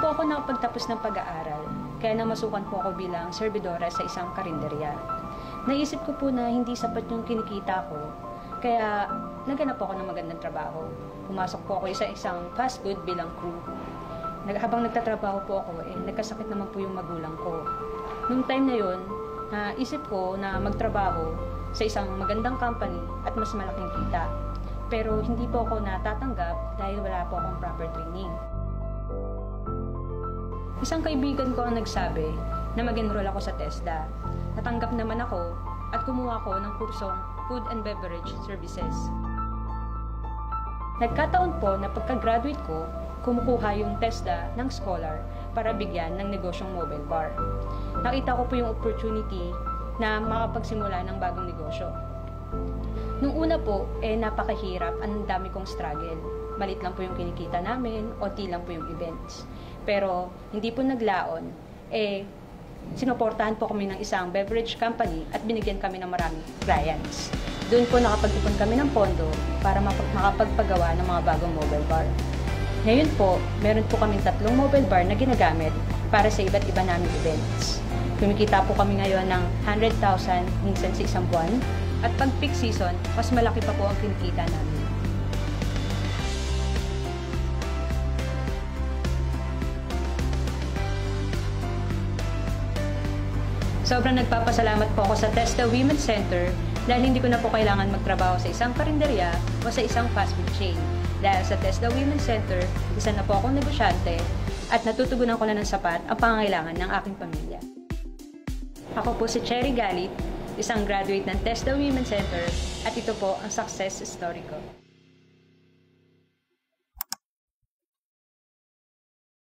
po ako nakapagtapos ng pag-aaral, kaya namasukan po ako bilang serbidora sa isang karinderya. Naisip ko po na hindi sapat yung kinikita ko, kaya naghanap po ako ng magandang trabaho. Pumasok po ako sa isang fast food bilang crew. Habang nagtatrabaho po ako, nagkasakit naman po yung magulang ko. Noong time na yun, naisip ko na magtrabaho sa isang magandang company at mas malaking kita. Pero hindi po ako natatanggap dahil wala po akong proper training. Isang kaibigan ko ang nagsabi na mag-enroll ako sa TESDA. Natanggap naman ako at kumuha ako ng kursong Food and Beverage Services. Nagkataon po na pagka-graduate ko, kumukuha yung TESDA ng scholar para bigyan ng negosyong mobile bar. Nakita ko po yung opportunity na makapagsimula ng bagong negosyo. Nung una po, napakahirap, ang dami kong struggle. Malit lang po yung kinikita namin, OT lang po yung events. Pero hindi po naglaon, sinuportahan po kami ng isang beverage company at binigyan kami ng maraming clients. Doon po nakapag-ipon kami ng pondo para makapagpagawa ng mga bagong mobile bar. Ngayon po, meron po kaming 3 mobile bar na ginagamit para sa iba't iba naming events. Kumikita po kami ngayon ng 100,000 minsan sa isang buwan at pag peak season, mas malaki pa po ang kinikita namin. Sobrang nagpapasalamat po ako sa TESDA Women's Center dahil hindi ko na po kailangan magtrabaho sa isang karinderya o sa isang fast food chain. Dahil sa TESDA Women's Center, isa na po akong negosyante at natutugunan ko na ng sapat ang pangangailangan ng aking pamilya. Ako po si Cherry Galit, isang graduate ng TESDA Women's Center at ito po ang success story ko.